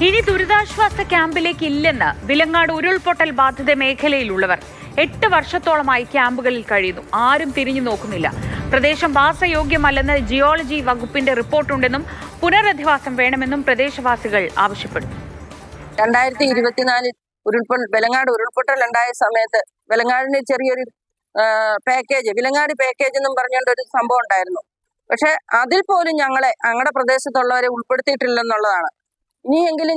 ഇനി ദുരിതാശ്വാസ ക്യാമ്പിലേക്ക് ഇല്ലെന്ന് വിലങ്ങാട് ഉരുൾപൊട്ടൽ ബാധിത മേഖലയിലുള്ളവർ 8 വർഷത്തോളമായി ക്യാമ്പുകളിൽ കഴിയുന്നു. ആരും തിരിഞ്ഞു നോക്കുന്നില്ല. പ്രദേശം വാസയോഗ്യമല്ലെന്ന് ജിയോളജി വകുപ്പിന്റെ റിപ്പോർട്ടുണ്ടെന്നും പുനരധിവാസം വേണമെന്നും പ്രദേശവാസികൾ ആവശ്യപ്പെടുന്നു. 2024 വിലങ്ങാട് ഉരുൾപൊട്ടൽ ഉണ്ടായ സമയത്ത് വിലങ്ങാടിന് ചെറിയൊരു പാക്കേജ്, വിലങ്ങാട് പാക്കേജ് എന്നും പറഞ്ഞുകൊണ്ട് ഒരു സംഭവം ഉണ്ടായിരുന്നു. പക്ഷെ അതിൽ പോലും ഞങ്ങളുടെ പ്രദേശത്തുള്ളവരെ ഉൾപ്പെടുത്തിയിട്ടില്ലെന്നുള്ളതാണ്. ഇനിയെങ്കിലും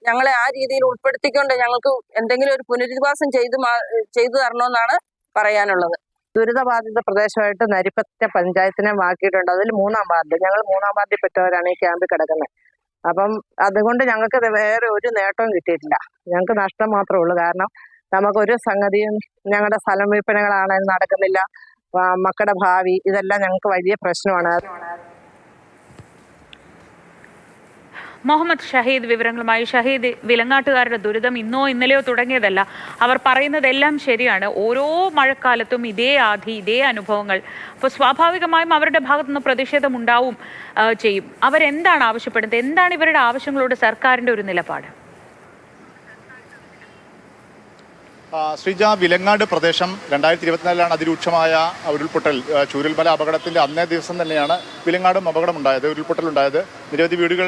ഞങ്ങളെ ആ രീതിയിൽ ഉൾപ്പെടുത്തിക്കൊണ്ട് ഞങ്ങൾക്ക് എന്തെങ്കിലും ഒരു പുനരധിവാസം ചെയ്തു തരണമെന്നാണ് പറയാനുള്ളത്. ദുരിതബാധിത പ്രദേശമായിട്ട് നരിപ്പറ്റ പഞ്ചായത്തിനെ മാറ്റിയിട്ടുണ്ട്. അതിൽ 3-ാം വാർഡ്, ഞങ്ങൾ 3-ാം വാർഡിൽ പെട്ടവരാണ് ഈ ക്യാമ്പിൽ കിടക്കുന്നത്. അപ്പം അതുകൊണ്ട് ഞങ്ങൾക്ക് വേറെ ഒരു നേട്ടവും കിട്ടിയിട്ടില്ല. ഞങ്ങൾക്ക് നഷ്ടം മാത്രമേ ഉള്ളൂ. കാരണം നമുക്കൊരു സംഗതിയും, ഞങ്ങളുടെ സ്ഥലം വിൽപ്പനകളാണെങ്കിലും നടക്കുന്നില്ല. മക്കളുടെ ഭാവി ഇതെല്ലാം ഞങ്ങൾക്ക് വലിയ പ്രശ്നമാണ്. മുഹമ്മദ് ഷഹീദ് വിവരങ്ങളുമായി. ഷഹീദ്, വിലങ്ങാട്ടുകാരുടെ ദുരിതം ഇന്നോ ഇന്നലെയോ തുടങ്ങിയതല്ല. അവർ പറയുന്നതെല്ലാം ശരിയാണ്. ഓരോ മഴക്കാലത്തും ഇതേ ആധി, ഇതേ അനുഭവങ്ങൾ. അപ്പോൾ സ്വാഭാവികമായും അവരുടെ ഭാഗത്തുനിന്ന് പ്രതിഷേധം ഉണ്ടാവും ചെയ്യും. അവരെന്താണ് ആവശ്യപ്പെടുന്നത്? എന്താണ് ഇവരുടെ ആവശ്യങ്ങളോട് സർക്കാരിന്റെ ഒരു നിലപാട്? ശ്രീജ, വിലങ്ങാട് പ്രദേശം 2024 അതിരൂക്ഷമായ ഉരുൾപൊട്ടൽ, ചൂരൽമല അപകടത്തിൻ്റെ അന്നേ ദിവസം തന്നെയാണ് വിലങ്ങാടും അപകടമുണ്ടായത്, ഉരുൾപൊട്ടലുണ്ടായത്. നിരവധി വീടുകൾ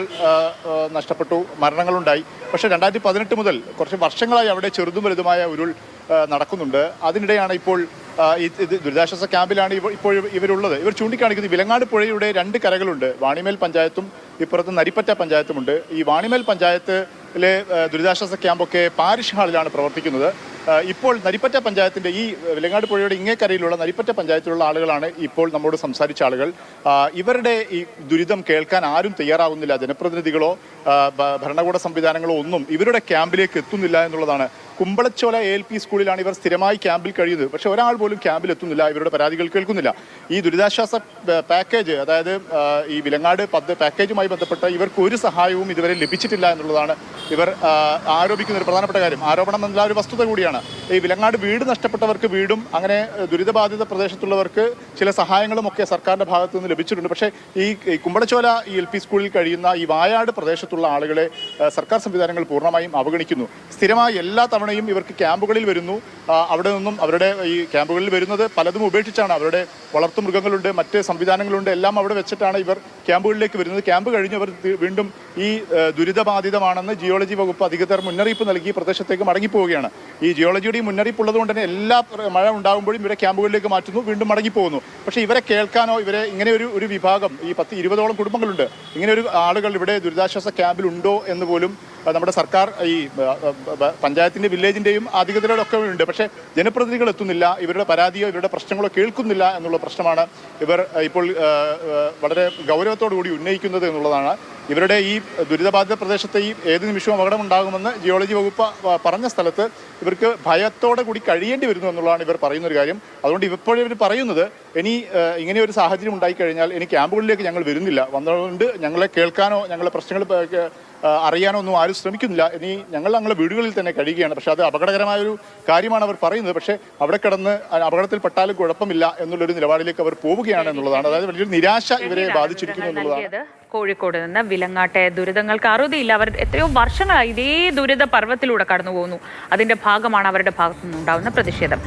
നഷ്ടപ്പെട്ടു, മരണങ്ങളുണ്ടായി. പക്ഷേ 2018 മുതൽ കുറച്ച് വർഷങ്ങളായി അവിടെ ചെറുതും വലുതുമായ ഉരുൾ നടക്കുന്നുണ്ട്. അതിനിടെയാണ് ഇപ്പോൾ ദുരിതാശ്വാസ ക്യാമ്പിലാണ് ഇപ്പോൾ ഇവരുള്ളത്. ഇവർ ചൂണ്ടിക്കാണിക്കുന്നത് വിലങ്ങാട് പുഴയുടെ 2 കരകളുണ്ട്. വാണിമേൽ പഞ്ചായത്തും ഇപ്പുറത്ത് നരിപ്പറ്റ പഞ്ചായത്തുമുണ്ട്. ഈ വാണിമേൽ പഞ്ചായത്തിലെ ദുരിതാശ്വാസ ക്യാമ്പൊക്കെ പാരിഷ് ഹാളിലാണ് പ്രവർത്തിക്കുന്നത്. ഇപ്പോൾ നരിപ്പറ്റ പഞ്ചായത്തിൻ്റെ ഈ വിലങ്ങാട് പുഴയുടെ ഇങ്ങേക്കരയിലുള്ള നരിപ്പറ്റ പഞ്ചായത്തിലുള്ള ആളുകളാണ് ഇപ്പോൾ നമ്മോട് സംസാരിച്ച ആളുകൾ. ഇവരുടെ ഈ ദുരിതം കേൾക്കാൻ ആരും തയ്യാറാകുന്നില്ല. ജനപ്രതിനിധികളോ ഭരണകൂട സംവിധാനങ്ങളോ ഒന്നും ഇവരുടെ ക്യാമ്പിലേക്ക് എത്തുന്നില്ല എന്നുള്ളതാണ്. കുമ്പളച്ചോല ALP സ്കൂളിലാണ് ഇവർ സ്ഥിരമായി ക്യാമ്പിൽ കഴിയുന്നത്. പക്ഷേ ഒരാൾ പോലും ക്യാമ്പിൽ എത്തുന്നില്ല, ഇവരുടെ പരാതികൾ കേൾക്കുന്നില്ല. ഈ ദുരിതാശ്വാസ പാക്കേജ്, അതായത് ഈ വിലങ്ങാട് പാക്കേജുമായി ബന്ധപ്പെട്ട് ഇവർക്ക് ഒരു സഹായവും ഇതുവരെ ലഭിച്ചിട്ടില്ല എന്നുള്ളതാണ് ഇവർ ആരോപിക്കുന്ന ഒരു പ്രധാനപ്പെട്ട കാര്യം. ആരോപണം എന്നുള്ള ഒരു വസ്തുത കൂടിയാണ്. ഈ വിലങ്ങാട് വീട് നഷ്ടപ്പെട്ടവർക്ക് വീടും, അങ്ങനെ ദുരിതബാധിത പ്രദേശത്തുള്ളവർക്ക് ചില സഹായങ്ങളും ഒക്കെ സർക്കാരിൻ്റെ ഭാഗത്തു നിന്ന് ലഭിച്ചിട്ടുണ്ട്. പക്ഷേ ഈ കുമ്പളച്ചോല LP സ്കൂളിൽ കഴിയുന്ന ഈ വായാട് പ്രദേശത്തുള്ള ആളുകളെ സർക്കാർ സംവിധാനങ്ങൾ പൂർണ്ണമായും അവഗണിക്കുന്നു. സ്ഥിരമായി എല്ലാ തവണയും ഇവർക്ക് ക്യാമ്പുകളിൽ വരുന്നു. അവിടെ നിന്നും അവരുടെ ഈ ക്യാമ്പുകളിൽ വരുന്നത് പലതും ഉപേക്ഷിച്ചാണ്. അവരുടെ വളർത്തുമൃഗങ്ങളുണ്ട്, മറ്റ് സംവിധാനങ്ങളുണ്ട്, എല്ലാം അവിടെ വെച്ചിട്ടാണ് ഇവർ ക്യാമ്പുകളിലേക്ക് വരുന്നത്. ക്യാമ്പ് കഴിഞ്ഞ് അവർ വീണ്ടും ഈ ദുരിതബാധിതമാണെന്ന് ജിയോളജി വകുപ്പ് അധികൃതർ മുന്നറിയിപ്പ് നൽകി പ്രദേശത്തേക്ക് മടങ്ങിപ്പോവുകയാണ്. ഈ ജിയോളജിയുടെ മുന്നറിയിപ്പ് ഉള്ളതുകൊണ്ട് തന്നെ എല്ലാ മഴ ഉണ്ടാകുമ്പോഴും ഇവരെ ക്യാമ്പുകളിലേക്ക് മാറ്റുന്നു, വീണ്ടും മടങ്ങിപ്പോകുന്നു. പക്ഷേ ഇവരെ കേൾക്കാനോ, ഇവരെ ഇങ്ങനെ ഒരു വിഭാഗം, ഈ 10-20ഓളം കുടുംബങ്ങളുണ്ട്, ഇങ്ങനെ ഒരു ആളുകൾ ഇവിടെ ദുരിതാശ്വാസ ക്യാമ്പിൽ ഉണ്ടോ എന്ന് പോലും നമ്മുടെ സർക്കാർ, ഈ പഞ്ചായത്തിൻ്റെ വില്ലേജിൻ്റെയും അധികൃതരോടൊക്കെ ഉണ്ട്. പക്ഷേ ജനപ്രതിനിധികൾ എത്തുന്നില്ല, ഇവരുടെ പരാതിയോ ഇവരുടെ പ്രശ്നങ്ങളോ കേൾക്കുന്നില്ല എന്നുള്ള പ്രശ്നമാണ് ഇവർ ഇപ്പോൾ വളരെ ഗൗരവത്തോടു കൂടി ഉന്നയിക്കുന്നത് എന്നുള്ളതാണ്. ഇവരുടെ ഈ ദുരിതബാധിത പ്രദേശത്തെ ഈ ഏത് നിമിഷവും അപകടമുണ്ടാകുമെന്ന് ജിയോളജി വകുപ്പ് പറഞ്ഞ സ്ഥലത്ത് ഇവർക്ക് ഭയത്തോടെ കൂടി കഴിയേണ്ടി വരുന്നു എന്നുള്ളതാണ് ഇവർ പറയുന്നൊരു കാര്യം. അതുകൊണ്ട് ഇപ്പോഴും ഇവർ പറയുന്നത്, ഇനി ഇങ്ങനെ ഒരു സാഹചര്യം ഉണ്ടായിക്കഴിഞ്ഞാൽ ഇനി ക്യാമ്പുകളിലേക്ക് ഞങ്ങൾ വരുന്നില്ല, വന്നതുകൊണ്ട് ഞങ്ങളെ കേൾക്കാനോ ഞങ്ങളെ പ്രശ്നങ്ങൾ അറിയാനോ ഒന്നും ആരും ശ്രമിക്കുന്നില്ല. ഇനി ഞങ്ങളുടെ വീടുകളിൽ തന്നെ കഴിയുകയാണ്. പക്ഷേ അത് അപകടകരമായൊരു കാര്യമാണ് അവർ പറയുന്നത്. പക്ഷേ അവിടെ കിടന്ന് അപകടത്തിൽപ്പെട്ടാലും കുഴപ്പമില്ല എന്നുള്ളൊരു നിലപാടിലേക്ക് അവർ പോവുകയാണ് എന്നുള്ളതാണ്. അതായത് വലിയൊരു നിരാശ ഇവരെ ബാധിച്ചിരിക്കുന്നു എന്നുള്ളതാണ്. കോഴിക്കോട് നിന്ന് വിലങ്ങാട്ടെ ദുരിതങ്ങൾക്ക് അറുതിയില്ല. അവർ എത്രയോ വർഷങ്ങളായി ഇതേ ദുരിത പർവ്വത്തിലൂടെ കടന്നു പോകുന്നു. അതിന്റെ ഭാഗമാണ് അവരുടെ ഭാഗത്തു നിന്നുണ്ടാകുന്ന പ്രതിഷേധം.